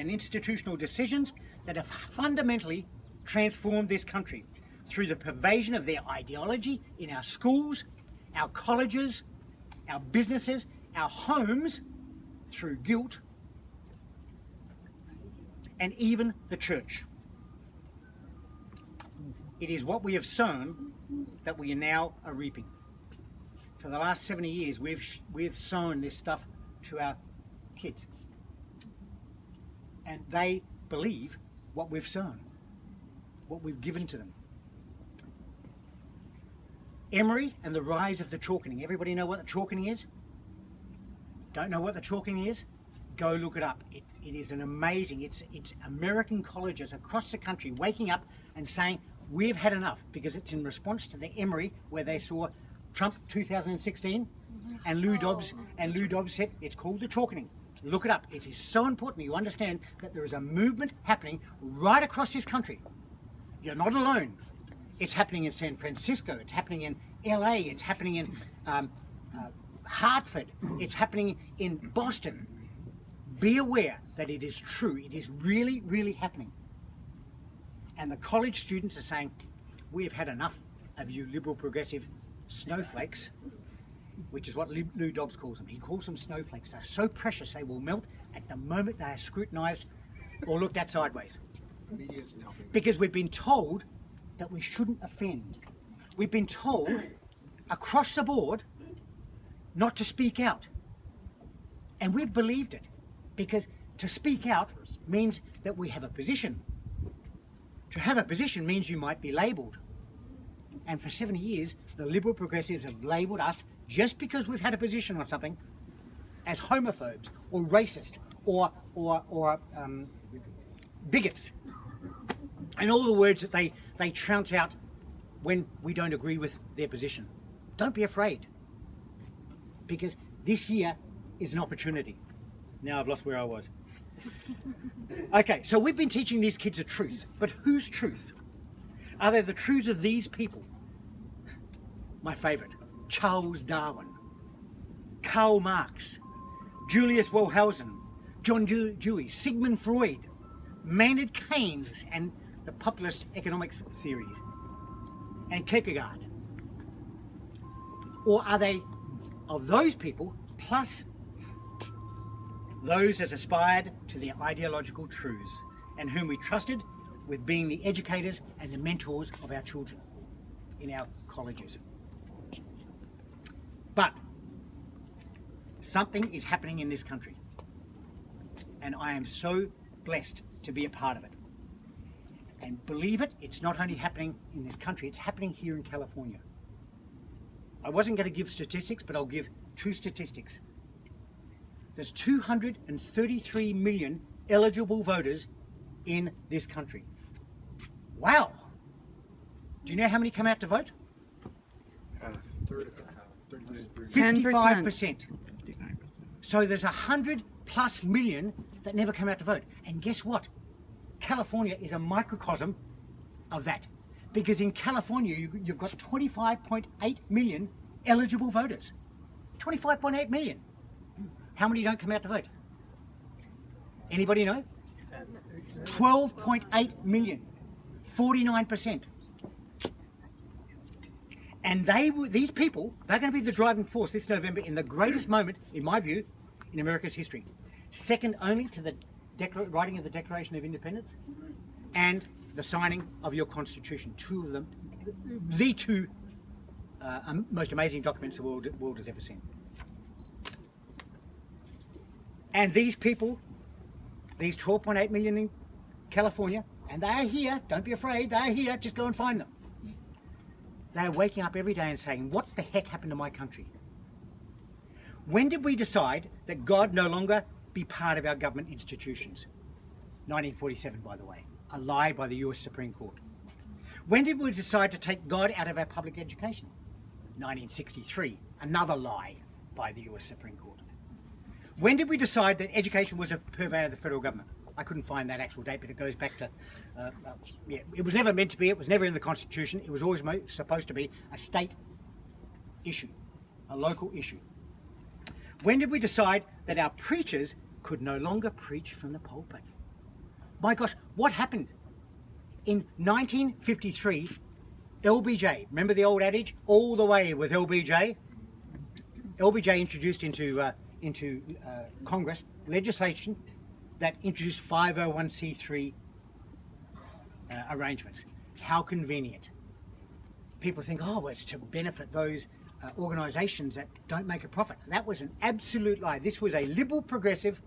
and institutional decisions that have fundamentally transformed this country through the pervasion of their ideology in our schools, our colleges, our businesses, our homes, through guilt, and even the church. It is what we have sown that we now are reaping. For the last 70 years, we've sown this stuff to our kids. And they believe what we've sown, what we've given to them. Emery and the rise of the chalkening. Everybody know what the chalkening is? Don't know what the chalkening is? Go look it up. It is an amazing, it's American colleges across the country waking up and saying, we've had enough, because it's in response to the Emery where they saw Trump 2016 and Lou Dobbs said it's called the chalkening. Look it up. It is so important you understand that there is a movement happening right across this country. You're not alone. It's happening in San Francisco, it's happening in LA, it's happening in Hartford, it's happening in Boston. Be aware that it is true. It is really, really happening. And the college students are saying, we've had enough of you liberal progressive snowflakes, which is what Lou Dobbs calls them. He calls them snowflakes. They're so precious they will melt at the moment they are scrutinised or looked at sideways. Because we've been told that we shouldn't offend. We've been told across the board not to speak out. And we've believed it, because to speak out means that we have a position. To have a position means you might be labelled. And for 70 years, the liberal progressives have labelled us, just because we've had a position on something, as homophobes or racist or bigots. And all the words that they trounce out when we don't agree with their position. Don't be afraid, because this year is an opportunity. Now I've lost where I was. Okay, so we've been teaching these kids a truth, but whose truth? Are they the truths of these people? My favourite, Charles Darwin, Karl Marx, Julius Wellhausen, John Dewey, Sigmund Freud, Maynard Keynes and the populist economics theories, and Kierkegaard? Or are they of those people plus those that aspired to their ideological truths and whom we trusted with being the educators and the mentors of our children in our colleges? But something is happening in this country, and I am so blessed to be a part of it. And believe it, it's not only happening in this country, it's happening here in California. I wasn't going to give statistics, but I'll give two statistics. There's 233 million eligible voters in this country. Wow! Do you know how many come out to vote? 55%. So there's 100+ million that never come out to vote. And guess what? California is a microcosm of that. Because in California, you've got 25.8 million eligible voters. 25.8 million. How many don't come out to vote? Anybody know? 12.8 million. 49%. And these people, they're going to be the driving force this November in the greatest moment, in my view, in America's history. Second only to the writing of the Declaration of Independence and the signing of your Constitution. Two of them, the two most amazing documents the world has ever seen. And these people, these 12.8 million in California, and they are here, don't be afraid, they are here, just go and find them. They are waking up every day and saying, what the heck happened to my country? When did we decide that God no longer be part of our government institutions? 1947, by the way, a lie by the US Supreme Court. When did we decide to take God out of our public education? 1963, another lie by the US Supreme Court. When did we decide that education was a purvey of the federal government? I couldn't find that actual date, but it goes back to, it was never meant to be, it was never in the Constitution, it was always supposed to be a state issue, a local issue. When did we decide that our preachers could no longer preach from the pulpit? My gosh, what happened? In 1953, LBJ, remember the old adage, all the way with LBJ? LBJ introduced into Congress legislation that introduced 501c3 arrangements. How convenient. People think, oh, well, it's to benefit those organisations that don't make a profit. That was an absolute lie. This was a liberal progressive,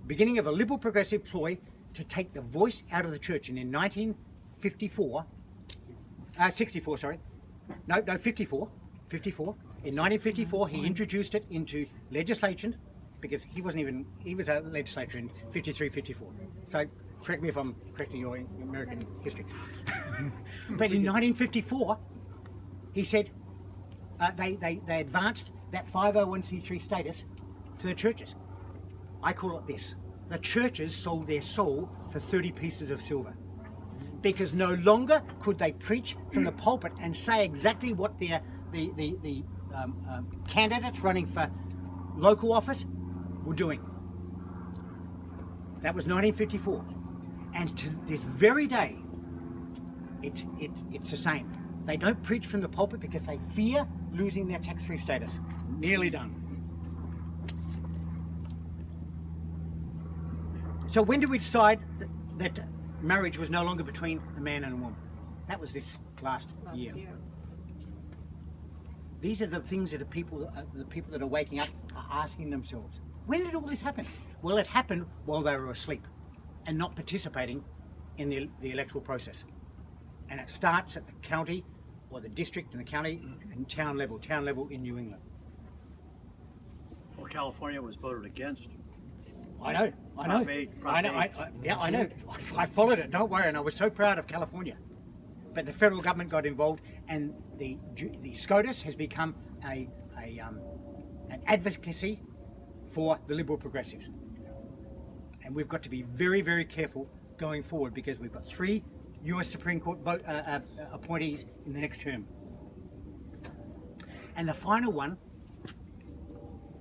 beginning of a liberal progressive ploy to take the voice out of the church. And in 1954, 64, sorry, no, 54. In 1954, he introduced it into legislation, because he was a legislator in 53, 54. So correct me if I'm correcting your American history. But in 1954, he said they advanced that 501c3 status to the churches. I call it this. The churches sold their soul for 30 pieces of silver, because no longer could they preach from the pulpit and say exactly what the candidates running for local office were doing. That was 1954, and to this very day, it's the same. They don't preach from the pulpit because they fear losing their tax-free status. Nearly done. So when did we decide that marriage was no longer between a man and a woman? That was this last year. These are the things that the people that are waking up are asking themselves. When did all this happen? Well, it happened while they were asleep and not participating in the electoral process. And it starts at the county or the district and the county and town level in New England. Well, California was voted against. I know. I know. I followed it, don't worry, and I was so proud of California. But the federal government got involved, and the SCOTUS has become an advocacy for the Liberal Progressives. And we've got to be very, very careful going forward, because we've got 3 US Supreme Court appointees in the next term. And the final one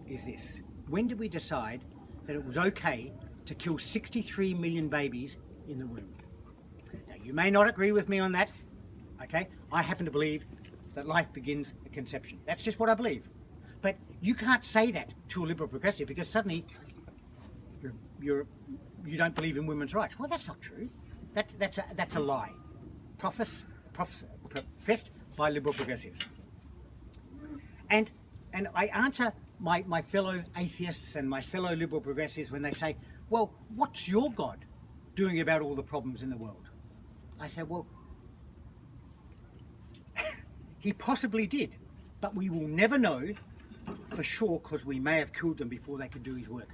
is this. When did we decide that it was okay to kill 63 million babies in the womb? Now, you may not agree with me on that, okay? I happen to believe that life begins at conception. That's just what I believe. But you can't say that to a Liberal Progressive, because suddenly you don't believe in women's rights. Well, that's not true. That's a lie. Professed by Liberal Progressives. And I answer my fellow atheists and my fellow Liberal Progressives when they say, well, what's your God doing about all the problems in the world? I say, well, he possibly did, but we will never know for sure, because we may have killed them before they could do his work.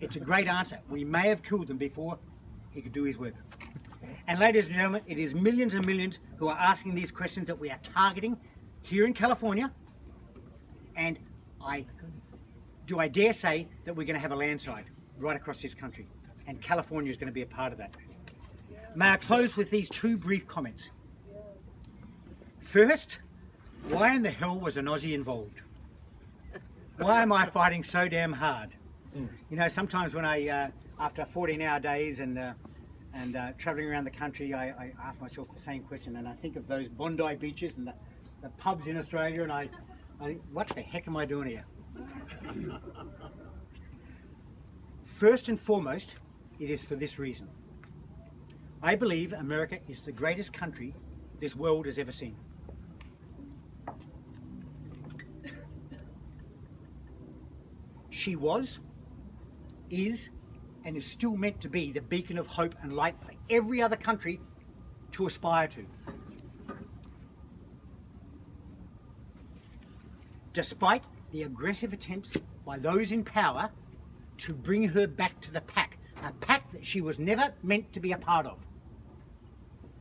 It's a great answer. We may have killed them before he could do his work. And ladies and gentlemen, it is millions and millions who are asking these questions that we are targeting here in California. And I dare say that we're going to have a landslide right across this country. And California is going to be a part of that. May I close with these 2 brief comments. First, why in the hell was an Aussie involved? Why am I fighting so damn hard? You know, sometimes when I, after 14-hour days and travelling around the country, I ask myself the same question, and I think of those Bondi beaches and the pubs in Australia, and I think, what the heck am I doing here? First and foremost, it is for this reason. I believe America is the greatest country this world has ever seen. She was, is, and is still meant to be the beacon of hope and light for every other country to aspire to. Despite the aggressive attempts by those in power to bring her back to the pack, a pack that she was never meant to be a part of.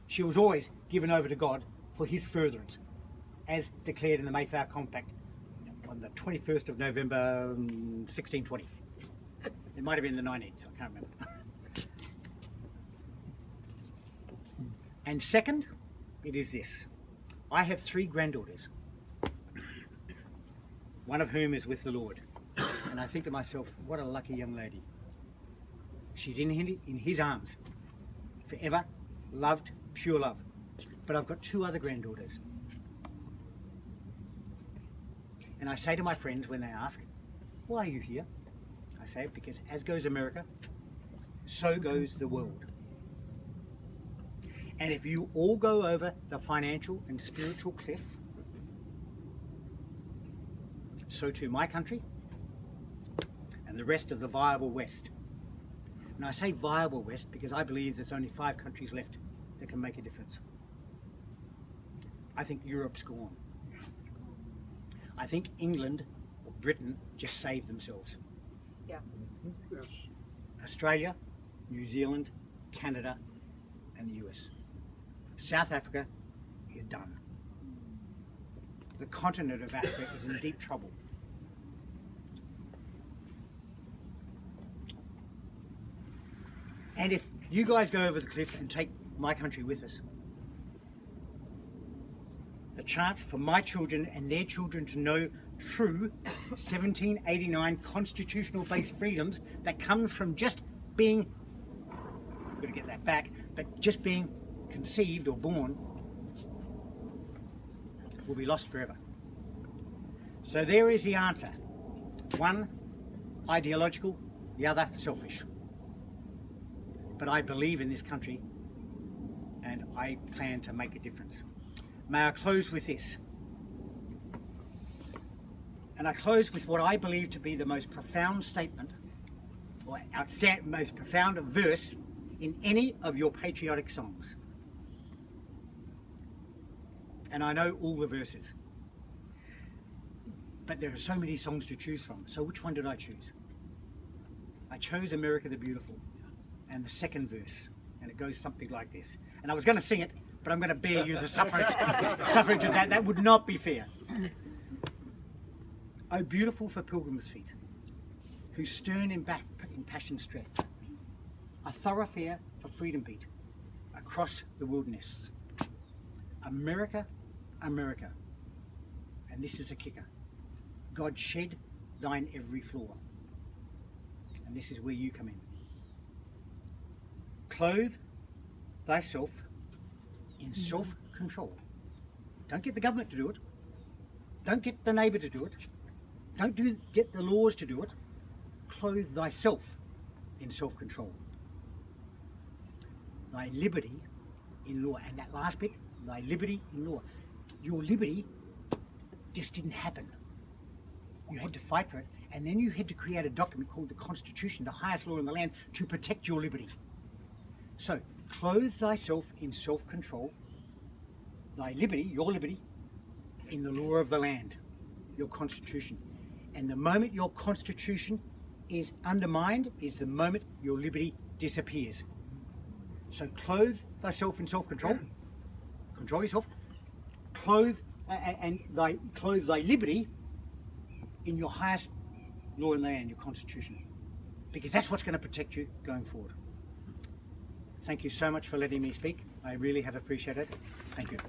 She was always given over to God for his furtherance, as declared in the Mayflower Compact on the 21st of November 1620. It might have been the 19th, I can't remember. And second, it is this. I have 3 granddaughters, one of whom is with the Lord. And I think to myself, what a lucky young lady. She's in his arms, forever, loved, pure love. But I've got 2 other granddaughters. And I say to my friends when they ask, why are you here? I say, because as goes America, so goes the world. And if you all go over the financial and spiritual cliff, so too my country and the rest of the viable West. And I say viable West because I believe there's only 5 countries left that can make a difference. I think Europe's gone. I think England or Britain just saved themselves. Yeah. Yes. Australia, New Zealand, Canada, and the US. South Africa is done. The continent of Africa is in deep trouble. And if you guys go over the cliff and take my country with us, the chance for my children and their children to know true 1789 constitutional based freedoms that comes from just being, I've got to get that back, but just being conceived or born will be lost forever. So there is the answer. One, ideological, the other, selfish. But I believe in this country and I plan to make a difference. May I close with this? And I close with what I believe to be the most profound statement or most profound verse in any of your patriotic songs. And I know all the verses. But there are so many songs to choose from. So which one did I choose? I chose America the Beautiful. And the second verse. And it goes something like this. And I was going to sing it, but I'm going to bear you the suffrage of that. That would not be fair. Oh, beautiful for pilgrims' feet, whose stern in passion strength, a thoroughfare for freedom beat across the wilderness. America, America, and this is a kicker. God shed thine every flaw, and this is where you come in. Clothe thyself in self-control. Don't get the government to do it. Don't get the neighbour to do it. Don't get the laws to do it. Clothe thyself in self-control. Thy liberty in law. And that last bit, thy liberty in law. Your liberty just didn't happen. You had to fight for it. And then you had to create a document called the Constitution, the highest law in the land, to protect your liberty. So, clothe thyself in self-control. Thy liberty, your liberty, in the law of the land, your Constitution. And the moment your Constitution is undermined is the moment your liberty disappears. So clothe thyself in self-control, control yourself, clothe thy liberty in your highest law in the land, your Constitution. Because that's what's going to protect you going forward. Thank you so much for letting me speak. I really have appreciated it. Thank you.